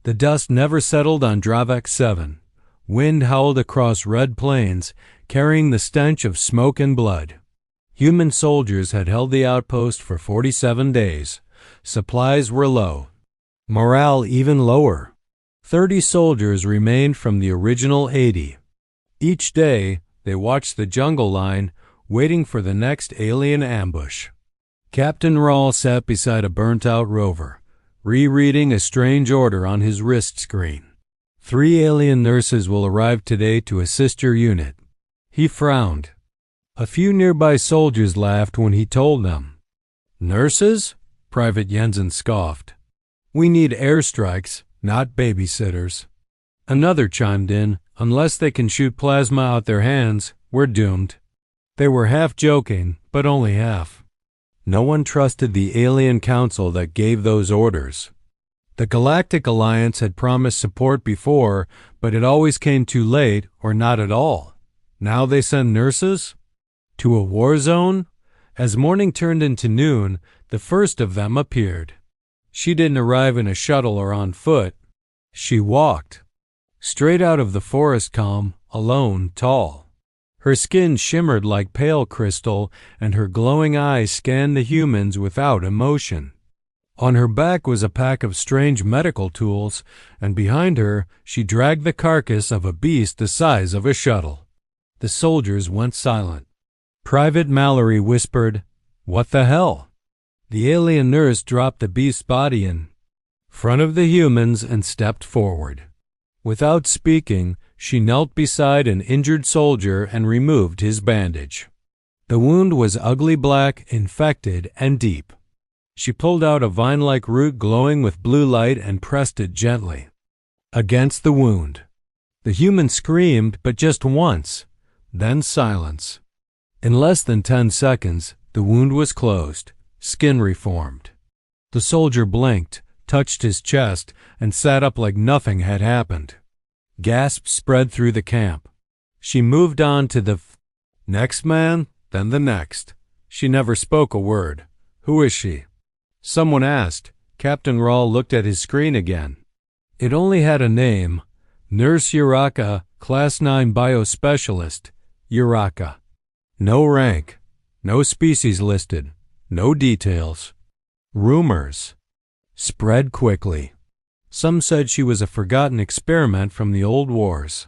The dust never settled on Dravak 7. Wind howled across red plains, carrying the stench of smoke and blood. Human soldiers had held the outpost for 47 days. Supplies were low. Morale even lower. 30 soldiers remained from the original 80. Each day, they watched the jungle line, waiting for the next alien ambush. Captain Rawl sat beside a burnt-out rover, rereading a strange order on his wrist screen. 3 alien nurses will arrive today to assist your unit. He frowned. A few nearby soldiers laughed when he told them. Nurses? Private Jensen scoffed. We need airstrikes, not babysitters. Another chimed in, unless they can shoot plasma out their hands, we're doomed. They were half joking, but only half. No one trusted the alien council that gave those orders. The Galactic Alliance had promised support before, but it always came too late or not at all. Now they send nurses? To a war zone? As morning turned into noon, the first of them appeared. She didn't arrive in a shuttle or on foot. She walked. Straight out of the forest calm, alone, tall. Her skin shimmered like pale crystal, and her glowing eyes scanned the humans without emotion. On her back was a pack of strange medical tools, and behind her she dragged the carcass of a beast the size of a shuttle. The soldiers went silent. Private Mallory whispered, "What the hell?" The alien nurse dropped the beast's body in front of the humans and stepped forward. Without speaking, she knelt beside an injured soldier and removed his bandage. The wound was ugly black, infected, and deep. She pulled out a vine-like root glowing with blue light and pressed it gently against the wound. The human screamed, but just once, then silence. In less than 10 seconds, the wound was closed, skin reformed. The soldier blinked, touched his chest, and sat up like nothing had happened. Gasps spread through the camp. She moved on to the next man, then the next. She never spoke a word. Who is she? Someone asked. Captain Rawl looked at his screen again. It only had a name. Nurse Uraka, Class 9 Biospecialist. Uraka. No rank. No species listed. No details. Rumors spread quickly. Some said she was a forgotten experiment from the old wars.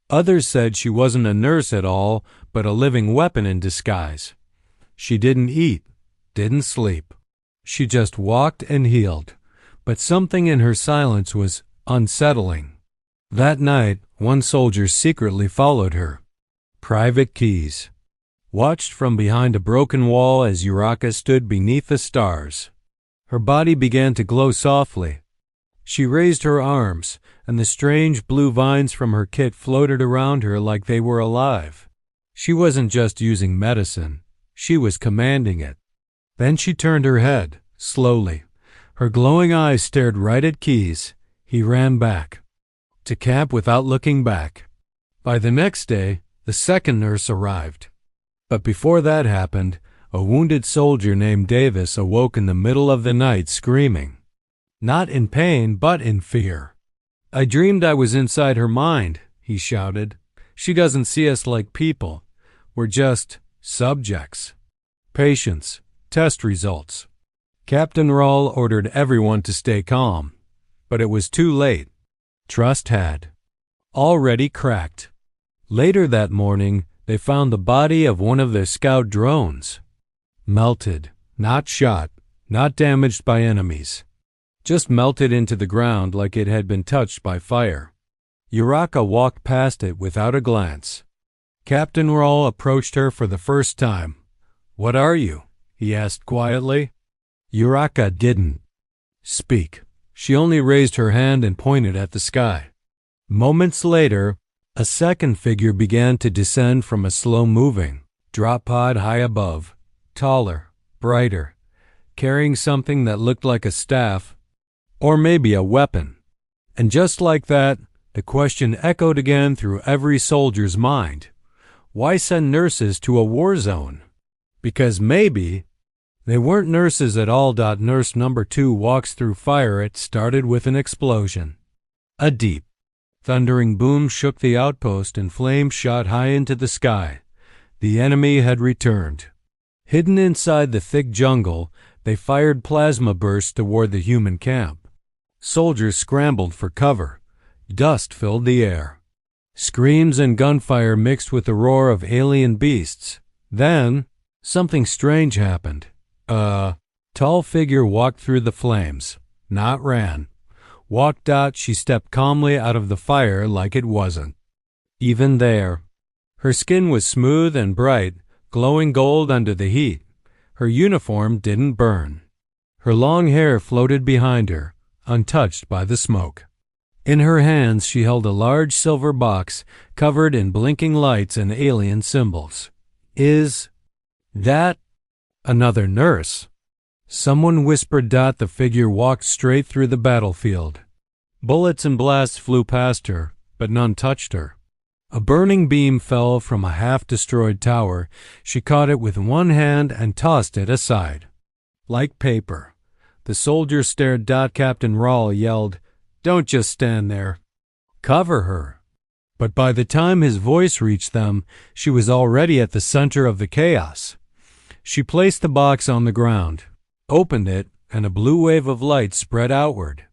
Others said she wasn't a nurse at all, but a living weapon in disguise. She didn't eat, didn't sleep. She just walked and healed, but something in her silence was unsettling. That night, one soldier secretly followed her. Private Keys watched from behind a broken wall as Uraka stood beneath the stars. Her body began to glow softly. She raised her arms, and the strange blue vines from her kit floated around her like they were alive. She wasn't just using medicine. She was commanding it. Then she turned her head, slowly. Her glowing eyes stared right at Keys. He ran back to camp without looking back. By the next day, the second nurse arrived. But before that happened, a wounded soldier named Davis awoke in the middle of the night screaming. Not in pain, but in fear. "I dreamed I was inside her mind," he shouted. "She doesn't see us like people. We're just subjects. Patients. Test results." Captain Rawl ordered everyone to stay calm. But it was too late. Trust had already cracked. Later that morning, they found the body of one of their scout drones. Melted, not shot, not damaged by enemies. Just melted into the ground like it had been touched by fire. Uraka walked past it without a glance. Captain Rawl approached her for the first time. "What are you?" he asked quietly. Uraka didn't speak. She only raised her hand and pointed at the sky. Moments later, a second figure began to descend from a slow-moving drop pod high above, taller, brighter, carrying something that looked like a staff, or maybe a weapon. And just like that, the question echoed again through every soldier's mind. Why send nurses to a war zone? Because maybe they weren't nurses at all. Nurse number 2 walks through fire. It started with an explosion. A deep, thundering boom shook the outpost and flames shot high into the sky. The enemy had returned. Hidden inside the thick jungle, they fired plasma bursts toward the human camp. Soldiers scrambled for cover. Dust filled the air. Screams and gunfire mixed with the roar of alien beasts. Then, something strange happened. A tall figure walked through the flames. Not ran. Walked out, she stepped calmly out of the fire like it wasn't even there. Her skin was smooth and bright, glowing gold under the heat. Her uniform didn't burn. Her long hair floated behind her, untouched by the smoke. In her hands she held a large silver box covered in blinking lights and alien symbols. Is that another nurse? Someone whispered. The figure walked straight through the battlefield. Bullets and blasts flew past her, but none touched her. A burning beam fell from a half-destroyed tower. She caught it with one hand and tossed it aside. Like paper. The soldiers stared. Captain Rawl yelled, "Don't just stand there. Cover her." But by the time his voice reached them, she was already at the center of the chaos. She placed the box on the ground, opened it, and a blue wave of light spread outward.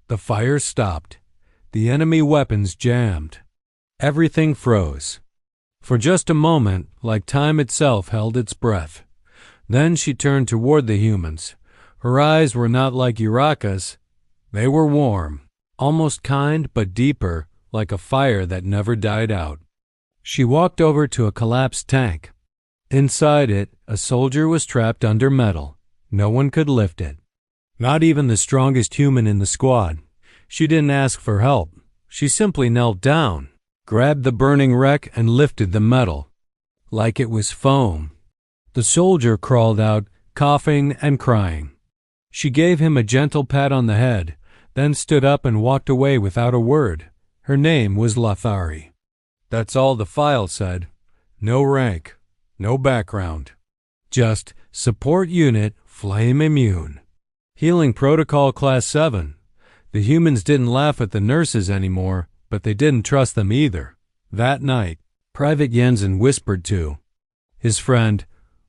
The fire stopped. The enemy weapons jammed. Everything froze. For just a moment, like time itself held its breath. Then she turned toward the humans. Her eyes were not like Uraka's. They were warm, almost kind but deeper, like a fire that never died out. She walked over to a collapsed tank. Inside it, a soldier was trapped under metal. No one could lift it. Not even the strongest human in the squad. She didn't ask for help. She simply knelt down, grabbed the burning wreck, and lifted the metal. Like it was foam. The soldier crawled out, coughing and crying. She gave him a gentle pat on the head, then stood up and walked away without a word. Her name was Lathari. That's all the file said. No rank, no background. Just support unit, flame immune. Healing protocol class 7. The humans didn't laugh at the nurses anymore, but they didn't trust them either. That night, Private Jensen whispered to his friend,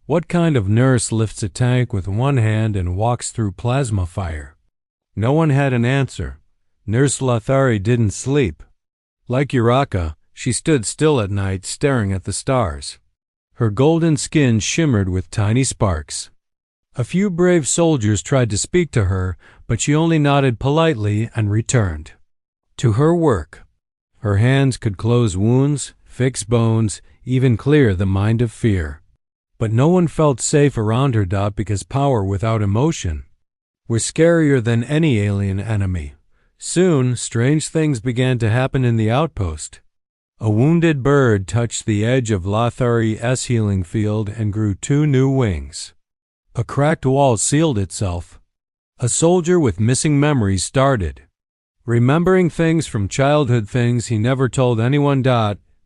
"What kind of nurse lifts a tank with one hand and walks through plasma fire?" No one had an answer. Nurse Lathari didn't sleep. Like Uraka, she stood still at night staring at the stars. Her golden skin shimmered with tiny sparks. A few brave soldiers tried to speak to her, but she only nodded politely and returned to her work. Her hands could close wounds, fix bones, even clear the mind of fear. But no one felt safe around her. Because power without emotion was scarier than any alien enemy. Soon, strange things began to happen in the outpost. A wounded bird touched the edge of Lathari's healing field and grew 2 new wings. A cracked wall sealed itself. A soldier with missing memories started remembering things from childhood, things he never told anyone.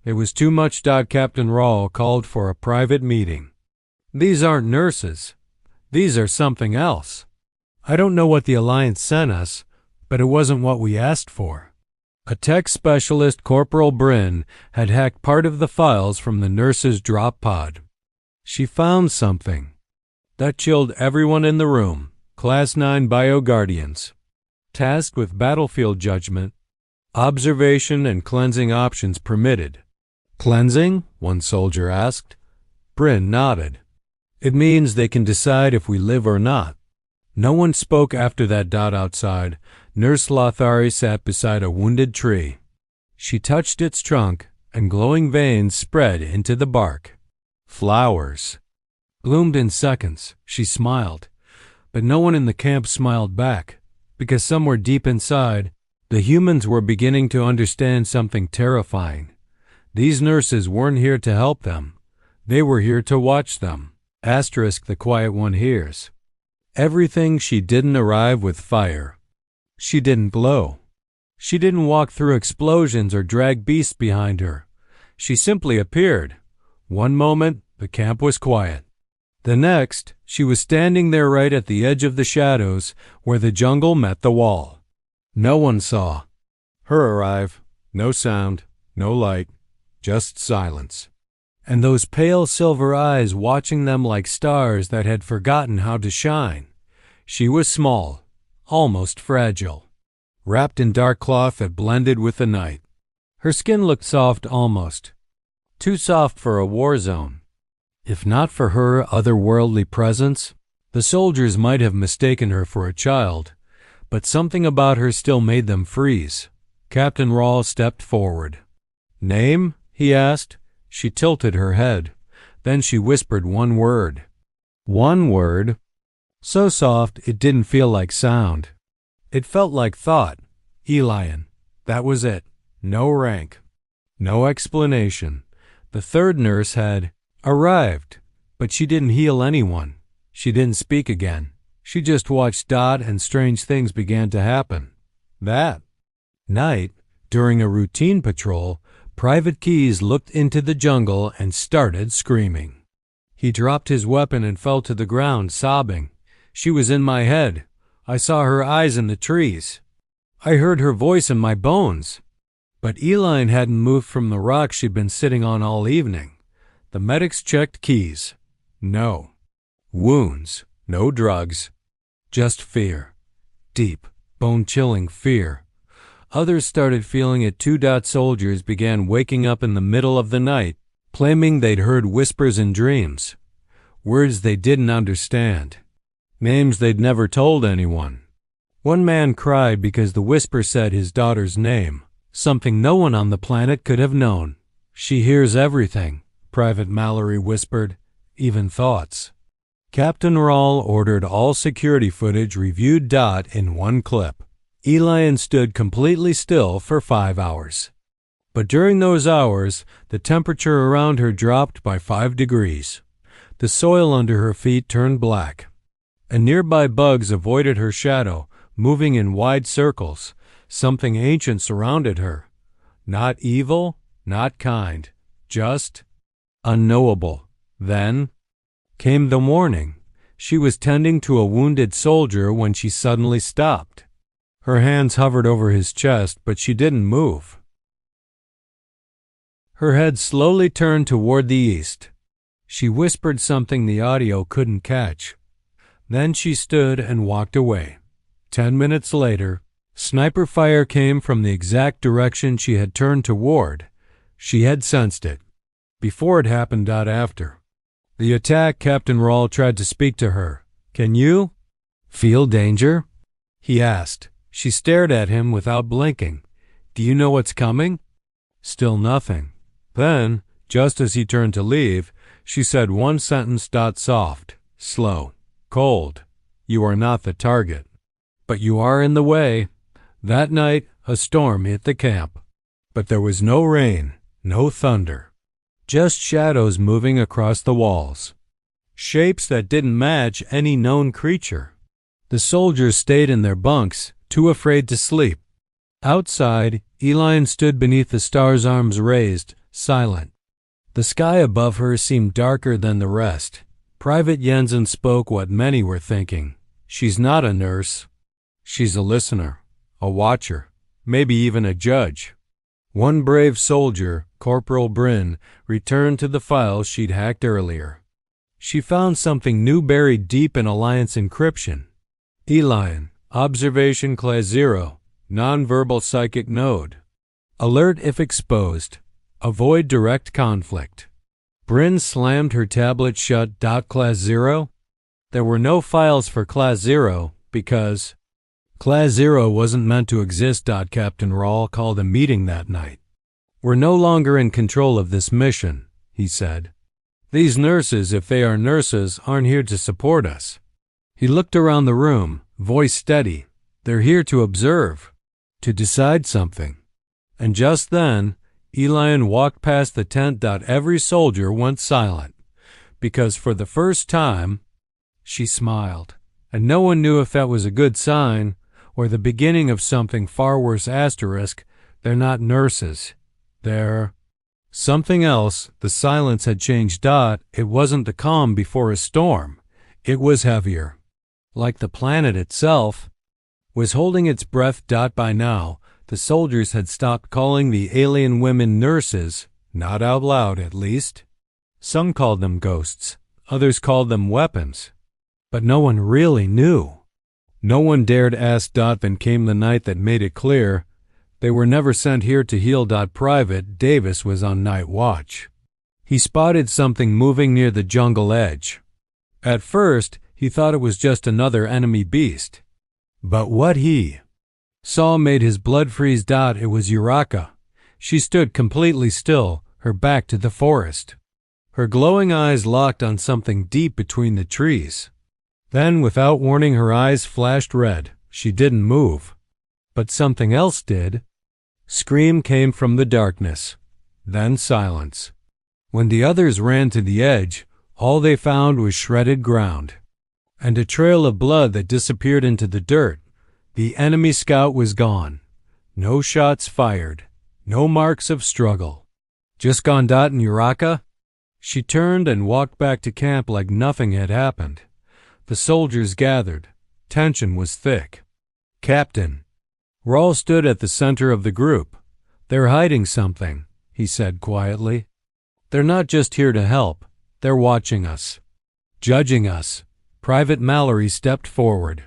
It was too much. Captain Rawl called for a private meeting. "These aren't nurses. These are something else. I don't know what the Alliance sent us, but it wasn't what we asked for." A tech specialist, Corporal Bryn, had hacked part of the files from the nurse's drop pod. She found something that chilled everyone in the room. Class 9 Bio Guardians, tasked with battlefield judgment, observation, and cleansing options permitted. "Cleansing?" one soldier asked. Bryn nodded. "It means they can decide if we live or not." No one spoke after that. Outside, Nurse Lathari sat beside a wounded tree. She touched its trunk, and glowing veins spread into the bark. Flowers bloomed in seconds. She smiled, but no one in the camp smiled back, because somewhere deep inside, the humans were beginning to understand something terrifying. These nurses weren't here to help them. They were here to watch them. Asterisk the quiet one hears. Everything. She didn't arrive with fire. She didn't glow. She didn't walk through explosions or drag beasts behind her. She simply appeared. One moment, the camp was quiet. The next, she was standing there right at the edge of the shadows where the jungle met the wall. No one saw. Her arrive. No sound, no light, just silence. And those pale silver eyes watching them like stars that had forgotten how to shine. She was small, almost fragile, wrapped in dark cloth that blended with the night. Her skin looked soft almost, too soft for a war zone. If not for her otherworldly presence, the soldiers might have mistaken her for a child, but something about her still made them freeze. Captain Rahl stepped forward. "Name?" he asked. She tilted her head. Then she whispered one word. One word. So soft it didn't feel like sound. It felt like thought. Elian. That was it. No rank. No explanation. The third nurse had arrived, but she didn't heal anyone. She didn't speak again. She just watched Dot, and strange things began to happen. That night, during a routine patrol, Private Keyes looked into the jungle and started screaming. He dropped his weapon and fell to the ground, sobbing. She was in my head. I saw her eyes in the trees. I heard her voice in my bones. But Elian hadn't moved from the rock she'd been sitting on all evening. The medics checked Keyes. No wounds, no drugs, just fear. Deep, bone-chilling fear. Others started feeling it too. Soldiers began waking up in the middle of the night, claiming they'd heard whispers in dreams, words they didn't understand, names they'd never told anyone. One man cried because the whisper said his daughter's name, something no one on the planet could have known. "She hears everything," Private Mallory whispered, "even thoughts." Captain Rahl ordered all security footage reviewed. In one clip. Elian stood completely still for 5 hours. But during those hours, the temperature around her dropped by 5 degrees. The soil under her feet turned black, and nearby bugs avoided her shadow, moving in wide circles. Something ancient surrounded her. Not evil, not kind, just unknowable. Then came the morning. She was tending to a wounded soldier when she suddenly stopped. Her hands hovered over his chest, but she didn't move. Her head slowly turned toward the east. She whispered something the audio couldn't catch. Then she stood and walked away. 10 minutes later, sniper fire came from the exact direction she had turned toward. She had sensed it. Before it happened. After the attack, Captain Rahl tried to speak to her. "Can you feel danger?" he asked. She stared at him without blinking. "Do you know what's coming?" Still nothing. Then, just as he turned to leave, she said one sentence. Soft, slow, cold. "You are not the target, but you are in the way." That night, a storm hit the camp. But there was no rain, no thunder. Just shadows moving across the walls. Shapes that didn't match any known creature. The soldiers stayed in their bunks, too afraid to sleep. Outside, Elian stood beneath the stars, arms raised, silent. The sky above her seemed darker than the rest. Private Jensen spoke what many were thinking. She's not a nurse. She's a listener, a watcher, maybe even a judge. One brave soldier, Corporal Bryn, returned to the files she'd hacked earlier. She found something new buried deep in Alliance encryption. Elian, Observation Class 0, Nonverbal Psychic Node. Alert if exposed. Avoid direct conflict. Bryn slammed her tablet shut. Class 0? There were no files for Class 0 because Class 0 wasn't meant to exist. Captain Rahl called a meeting that night. "We're no longer in control of this mission," he said. "These nurses, if they are nurses, aren't here to support us." He looked around the room, voice steady. "They're here to observe, to decide something." And just then, Elian walked past the tent. Every soldier went silent, because for the first time, she smiled. And no one knew if that was a good sign or the beginning of something far worse. They're not nurses. They're something else. The silence had changed. It wasn't the calm before a storm. It was heavier. Like the planet itself was holding its breath. By now, The soldiers had stopped calling the alien women nurses, not out loud at least. Some called them ghosts, others called them weapons. But no one really knew. No one dared ask. Then came the night that made it clear they were never sent here to heal. Private Davis was on night watch. He spotted something moving near the jungle edge. At first, he thought it was just another enemy beast. But what he saw made his blood freeze. It was Uraka. She stood completely still, her back to the forest. Her glowing eyes locked on something deep between the trees. Then, without warning, her eyes flashed red. She didn't move. But something else did. Scream came from the darkness. Then silence. When the others ran to the edge, all they found was shredded ground and a trail of blood that disappeared into the dirt. The enemy scout was gone. No shots fired. No marks of struggle. Just gone. And Uraka? She turned and walked back to camp like nothing had happened. The soldiers gathered. Tension was thick. Captain. Rawl stood at the center of the group. They're hiding something, he said quietly. They're not just here to help. They're watching us. Judging us. Private Mallory stepped forward.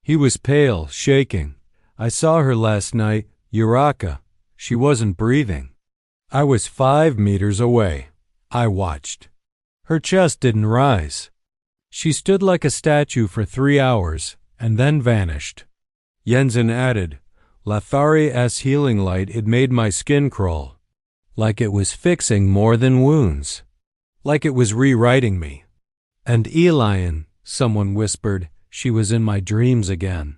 He was pale, shaking. I saw her last night, Uraka. She wasn't breathing. I was 5 meters away. I watched. Her chest didn't rise. She stood like a statue for 3 hours, and then vanished. Jensen added, Lathari's healing light, it made my skin crawl. Like it was fixing more than wounds. Like it was rewriting me. And Elian, someone whispered, she was in my dreams again.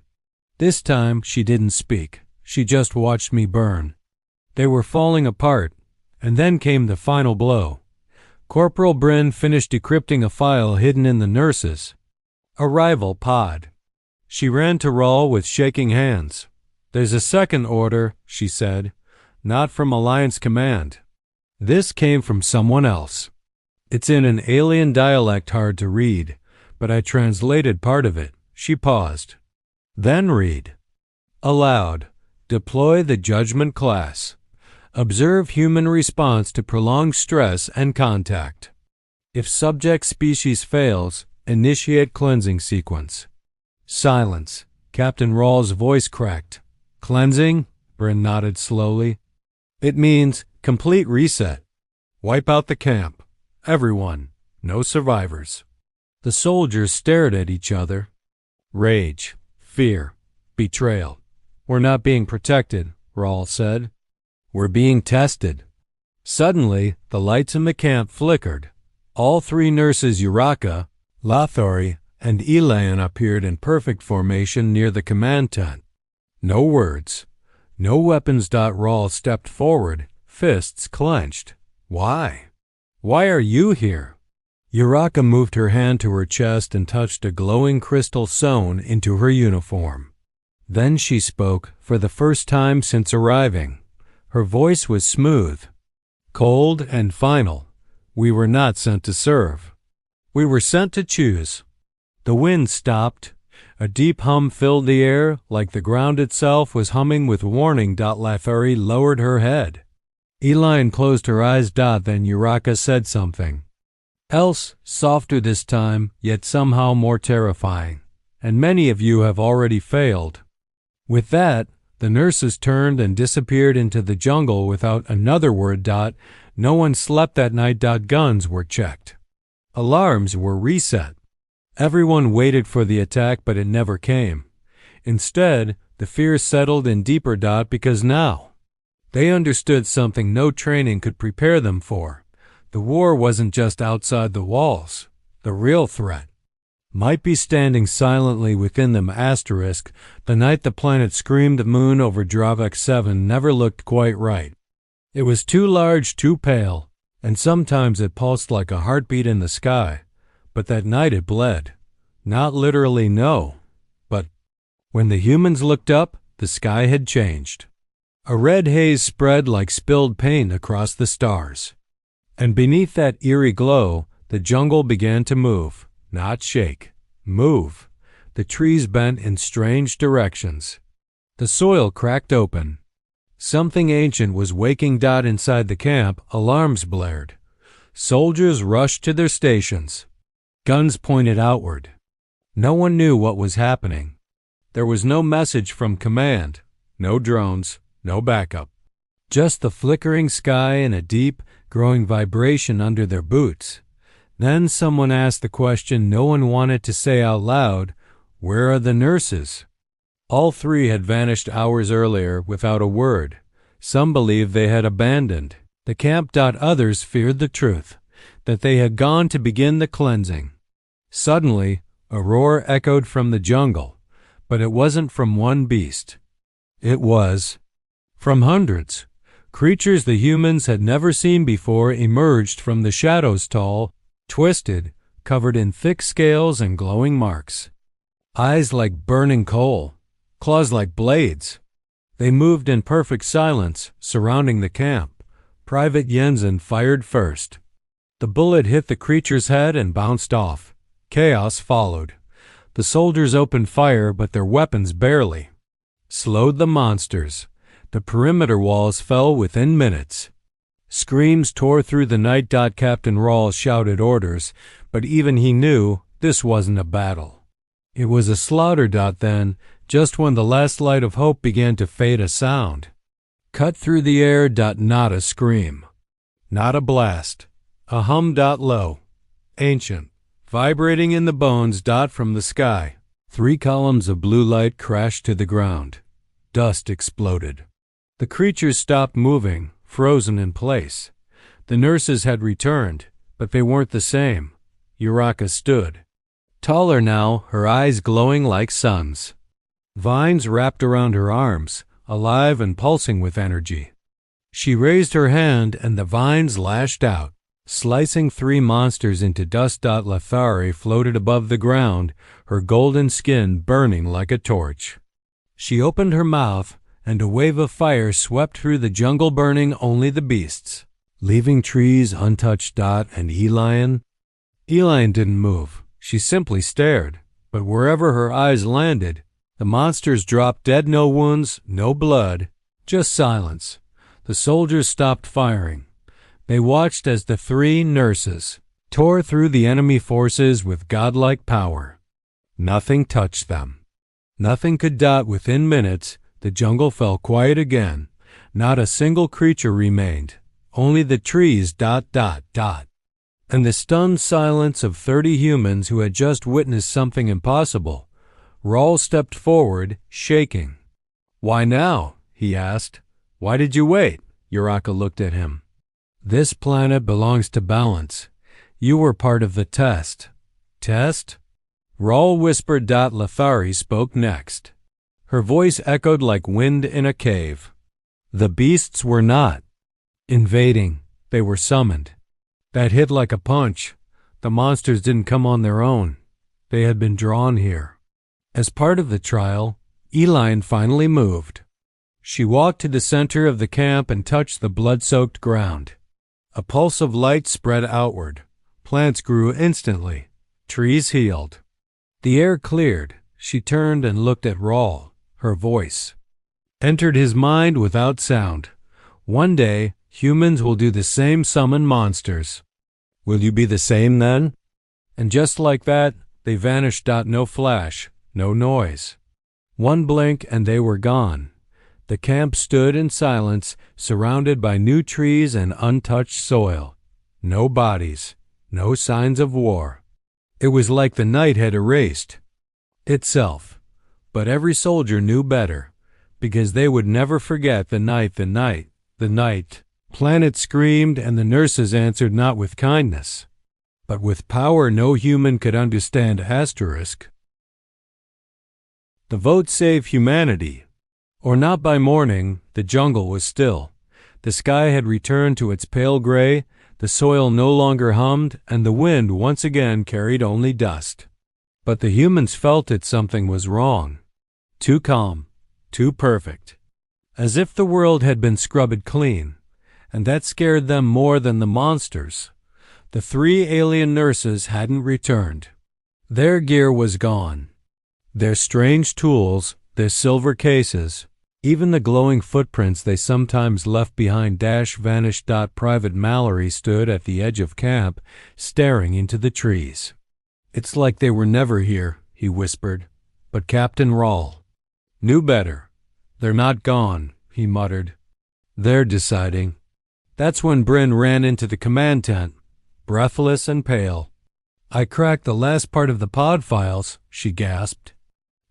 This time she didn't speak. She just watched me burn. They were falling apart, and then came the final blow. Corporal Bryn finished decrypting a file hidden in the nurses. Arrival pod. She ran to Rawl with shaking hands. There's a second order, she said. Not from Alliance Command. This came from someone else. It's in an alien dialect hard to read, but I translated part of it. She paused. Then read. Aloud. Deploy the judgment class. Observe human response to prolonged stress and contact. If subject species fails, initiate cleansing sequence. Silence. Captain Rawl's voice cracked. Cleansing? Bryn nodded slowly. It means complete reset. Wipe out the camp. Everyone. No survivors. The soldiers stared at each other. Rage. Fear. Betrayal. We're not being protected, Rawl said. We're being tested. Suddenly, the lights in the camp flickered. All 3 nurses, Uraka, Lathari, and Elian, appeared in perfect formation near the command tent. No words. No weapons. Rawl stepped forward, fists clenched. Why? Why are you here? Uraka moved her hand to her chest and touched a glowing crystal sewn into her uniform. Then she spoke for the first time since arriving. Her voice was smooth, cold and final. We were not sent to serve. We were sent to choose. The wind stopped. A deep hum filled the air, like the ground itself was humming with warning. Lathari lowered her head. Elian closed her eyes. Then Uraka said something else, softer this time, yet somehow more terrifying. And many of you have already failed. With that, the nurses turned and disappeared into the jungle without another word. No one slept that night. Guns were checked. Alarms were reset. Everyone waited for the attack, but it never came. Instead, the fear settled in deeper. Because now they understood something no training could prepare them for. The war wasn't just outside the walls. The real threat might be standing silently within them. Asterisk, the night the planet screamed moon over Dravak 7 never looked quite right. It was too large, too pale, and sometimes it pulsed like a heartbeat in the sky. But that night it bled. Not literally, no. But when the humans looked up, the sky had changed. A red haze spread like spilled paint across the stars. And beneath that eerie glow, the jungle began to move. Not shake. Move. The trees bent in strange directions. The soil cracked open. Something ancient was waking. Inside the camp, alarms blared. Soldiers rushed to their stations. Guns pointed outward. No one knew what was happening. There was no message from command, no drones, no backup. Just the flickering sky and a deep, growing vibration under their boots. Then someone asked the question no one wanted to say out loud, "Where are the nurses?" All three had vanished hours earlier without a word. Some believed they had abandoned the camp. Others feared the truth, that they had gone to begin the cleansing. Suddenly, a roar echoed from the jungle, but it wasn't from one beast. It was from hundreds. Creatures the humans had never seen before emerged from the shadows, tall, twisted, covered in thick scales and glowing marks. Eyes like burning coal, claws like blades. They moved in perfect silence, surrounding the camp. Private Jensen fired first. The bullet hit the creature's head and bounced off. Chaos followed. The soldiers opened fire, but their weapons barely slowed the monsters. The perimeter walls fell within minutes. Screams tore through the night. Captain Rawls shouted orders, but even he knew this wasn't a battle. It was a slaughter. Then, just when the last light of hope began to fade, a sound cut through the air. Not a scream, not a blast, a hum. Low, ancient, vibrating in the bones. From the sky, 3 columns of blue light crashed to the ground. Dust exploded. The creatures stopped moving, frozen in place. The nurses had returned, but they weren't the same. Uraka stood, taller now, her eyes glowing like suns. Vines wrapped around her arms, alive and pulsing with energy. She raised her hand and the vines lashed out, slicing 3 monsters into dust. Lethari floated above the ground, her golden skin burning like a torch. She opened her mouth, and a wave of fire swept through the jungle, burning only the beasts, leaving trees untouched. And Elian didn't move. She simply stared, but wherever her eyes landed, the monsters dropped dead. No wounds, no blood, just silence. The soldiers stopped firing. They watched as the 3 nurses tore through the enemy forces with godlike power. Nothing touched them. Nothing could. Within minutes, the jungle fell quiet again. Not a single creature remained, only the trees. And the stunned silence of 30 humans who had just witnessed something impossible. Rawls stepped forward, shaking. "Why now?" he asked. "Why did you wait?" Uraka looked at him. "This planet belongs to balance. You were part of the test." "Test?" Rawls whispered. Lethari spoke next. Her voice echoed like wind in a cave. "The beasts were not invading. They were summoned. That hit like a punch. The monsters didn't come on their own. They had been drawn here. As part of the trial, Elian finally moved. She walked to the center of the camp and touched the blood-soaked ground. A pulse of light spread outward. Plants grew instantly. Trees healed. The air cleared. She turned and looked at Rawls. Her voice entered his mind without sound. "One day, humans will do the same, summon monsters. Will you be the same then?" And just like that, they vanished. No flash, no noise. One blink and they were gone. The camp stood in silence, surrounded by new trees and untouched soil. No bodies, no signs of war. It was like the night had erased itself. But every soldier knew better, because they would never forget the night. The night. Planet screamed, and the nurses answered not with kindness, but with power no human could understand. Asterisk. The vote saved humanity. Or not. By morning, the jungle was still. The sky had returned to its pale gray, the soil no longer hummed, and the wind once again carried only dust. But the humans felt it. Something was wrong. Too calm, too perfect. As if the world had been scrubbed clean, and that scared them more than the monsters. The 3 alien nurses hadn't returned. Their gear was gone. Their strange tools, their silver cases, Even the glowing footprints they sometimes left behind vanished. Private Mallory stood at the edge of camp, staring into the trees. "It's like they were never here," he whispered, but Captain Rawl knew better. "They're not gone," he muttered. "They're deciding." That's when Bryn ran into the command tent, breathless and pale. "I cracked the last part of the pod files," she gasped.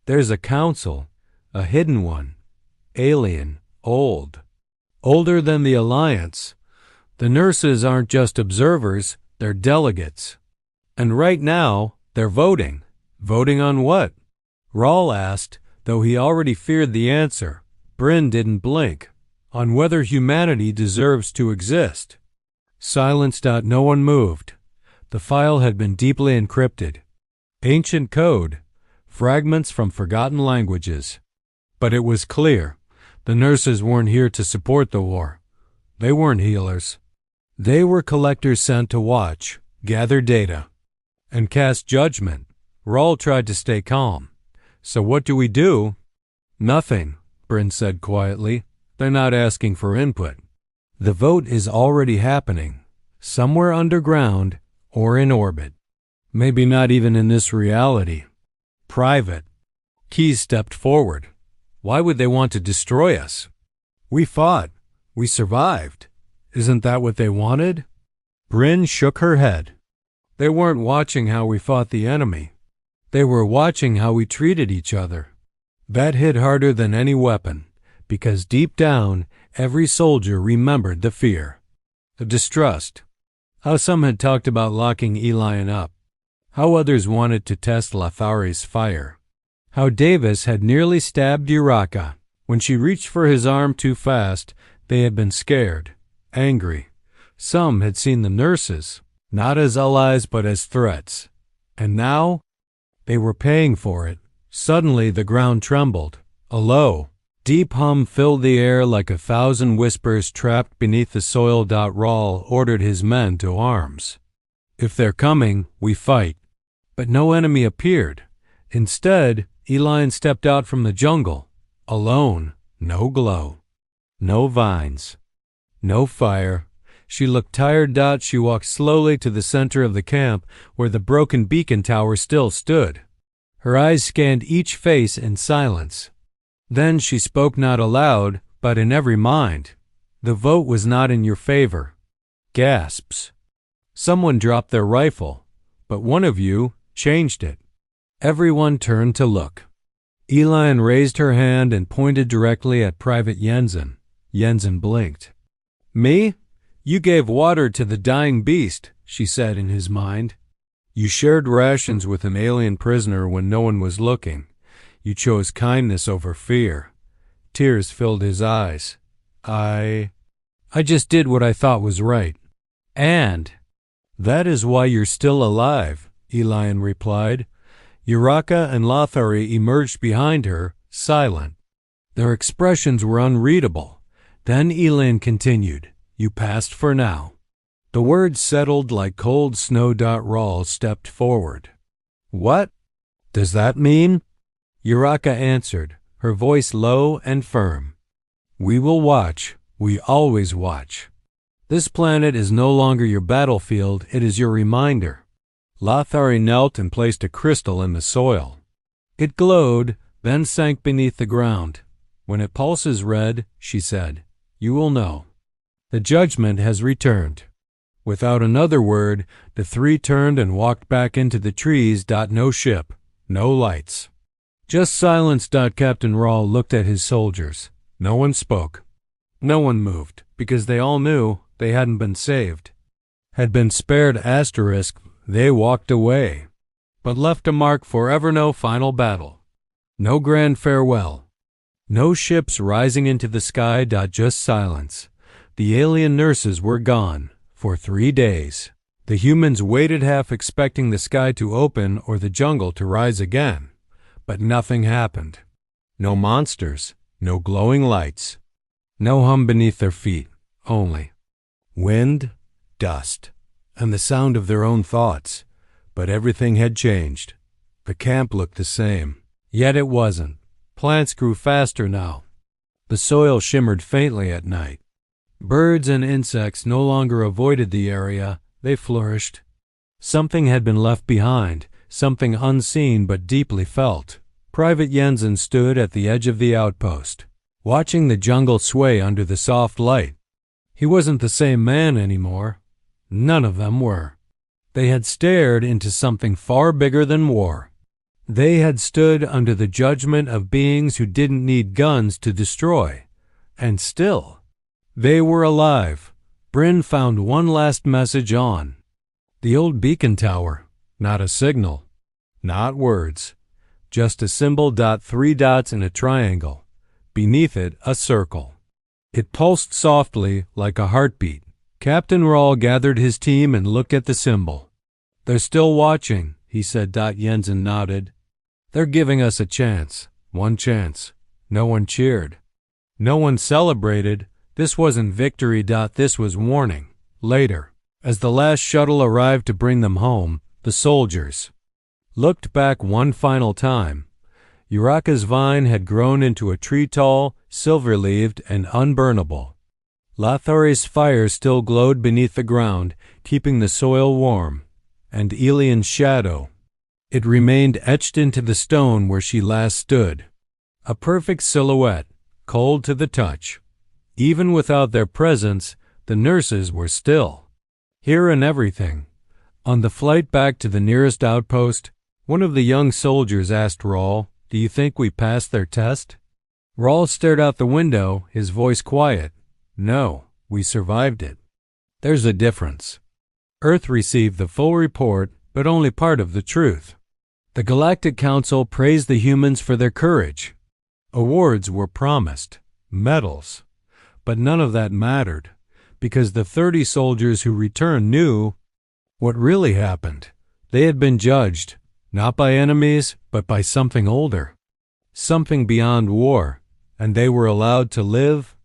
"There's a council, a hidden one, alien, older than the Alliance. The nurses aren't just observers, they're delegates. And right now, they're voting. Voting on what?" Rawl asked, though he already feared the answer. Bryn didn't blink. "On whether humanity deserves to exist." Silence. No one moved. The file had been deeply encrypted. Ancient code, fragments from forgotten languages. But it was clear. The nurses weren't here to support the war. They weren't healers. They were collectors sent to watch, gather data, and cast judgment. Rawl tried to stay calm. "So what do we do?" "Nothing," Bryn said quietly. "They're not asking for input. The vote is already happening, somewhere underground or in orbit. Maybe not even in this reality. Private." Keyes stepped forward. "Why would they want to destroy us? We fought. We survived. Isn't that what they wanted?" Bryn shook her head. "They weren't watching how we fought the enemy. They were watching how we treated each other. That hit harder than any weapon, because deep down, every soldier remembered the fear, the distrust, how some had talked about locking Elian up, how others wanted to test Lathari's fire, how Davis had nearly stabbed Uraka. When she reached for his arm too fast, they had been scared, angry. Some had seen the nurses, not as allies but as threats. And now, they were paying for it. Suddenly the ground trembled. A low, deep hum filled the air like 1,000 whispers trapped beneath the soil. Rawl ordered his men to arms. "If they're coming, we fight." But no enemy appeared. Instead, Elian stepped out from the jungle, alone, no glow, no vines, no fire. She looked tired. She walked slowly to the center of the camp where the broken beacon tower still stood. Her eyes scanned each face in silence. Then she spoke not aloud, but in every mind. "The vote was not in your favor." Gasps. "Someone dropped their rifle, but one of you changed it." Everyone turned to look. Elian raised her hand and pointed directly at Private Jensen. Jensen blinked. "Me? You gave water to the dying beast," she said in his mind. "You shared rations with an alien prisoner when no one was looking. You chose kindness over fear." Tears filled his eyes. I just did what I thought was right." "And that is why you're still alive," Elian replied. Uraka and Lathari emerged behind her, silent. Their expressions were unreadable. Then Elian continued, "You passed for now." The words settled like cold snow. Rawl stepped forward. "What does that mean?" Uraka answered, her voice low and firm. "We will watch. We always watch. This planet is no longer your battlefield, it is your reminder." Lathari knelt and placed a crystal in the soil. It glowed, then sank beneath the ground. "When it pulses red," she said, "you will know. The judgment has returned." Without another word, the three turned and walked back into the trees. No ship, no lights. Just silence. Captain Rawl looked at his soldiers. No one spoke. No one moved, because they all knew they hadn't been saved. Had been spared asterisk, they walked away, but left a mark forever. No final battle. No grand farewell. No ships rising into the sky. Just silence. The alien nurses were gone for 3 days. The humans waited, half expecting the sky to open or the jungle to rise again. But nothing happened. No monsters, no glowing lights, no hum beneath their feet, only wind, dust, and the sound of their own thoughts. But everything had changed. The camp looked the same. Yet it wasn't. Plants grew faster now. The soil shimmered faintly at night. Birds and insects no longer avoided the area, they flourished. Something had been left behind, something unseen but deeply felt. Private Jensen stood at the edge of the outpost, watching the jungle sway under the soft light. He wasn't the same man anymore. None of them were. They had stared into something far bigger than war. They had stood under the judgment of beings who didn't need guns to destroy. And still, they were alive. Bryn found one last message on the old beacon tower. Not a signal. Not words. Just a symbol. 3 dots in a triangle. Beneath it, a circle. It pulsed softly like a heartbeat. Captain Rahl gathered his team and looked at the symbol. "They're still watching," he said. Jensen nodded. "They're giving us a chance. One chance." No one cheered. No one celebrated. This wasn't victory. This was warning. Later, as the last shuttle arrived to bring them home, the soldiers looked back one final time. Uraka's vine had grown into a tree tall, silver-leaved, and unburnable. Lathore's fire still glowed beneath the ground, keeping the soil warm. And Elian's shadow, it remained etched into the stone where she last stood. A perfect silhouette, cold to the touch. Even without their presence, the nurses were still. Here and everything. On the flight back to the nearest outpost, one of the young soldiers asked Rahl, "Do you think we passed their test?" Rahl stared out the window, his voice quiet. "No, we survived it." There's a difference. Earth received the full report, but only part of the truth. The Galactic Council praised the humans for their courage. Awards were promised, medals. But none of that mattered, because the 30 soldiers who returned knew what really happened. They had been judged, not by enemies, but by something older, something beyond war, and they were allowed to live,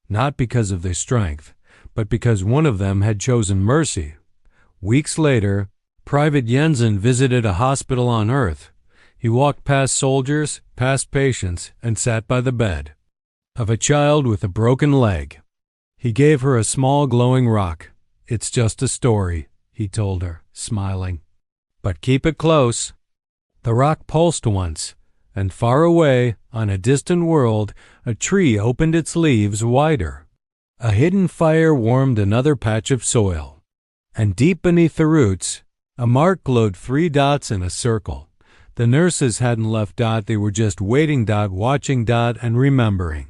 not because of their strength, but because one of them had chosen mercy. Weeks later, Private Jensen visited a hospital on Earth. He walked past soldiers, past patients, and sat by the bed of a child with a broken leg. He gave her a small glowing rock. "It's just a story," he told her, smiling. "But keep it close." The rock pulsed once, and far away, on a distant world, a tree opened its leaves wider. A hidden fire warmed another patch of soil. And deep beneath the roots, a mark glowed 3 dots in a circle. The nurses hadn't left. They were just waiting. Watching. And remembering.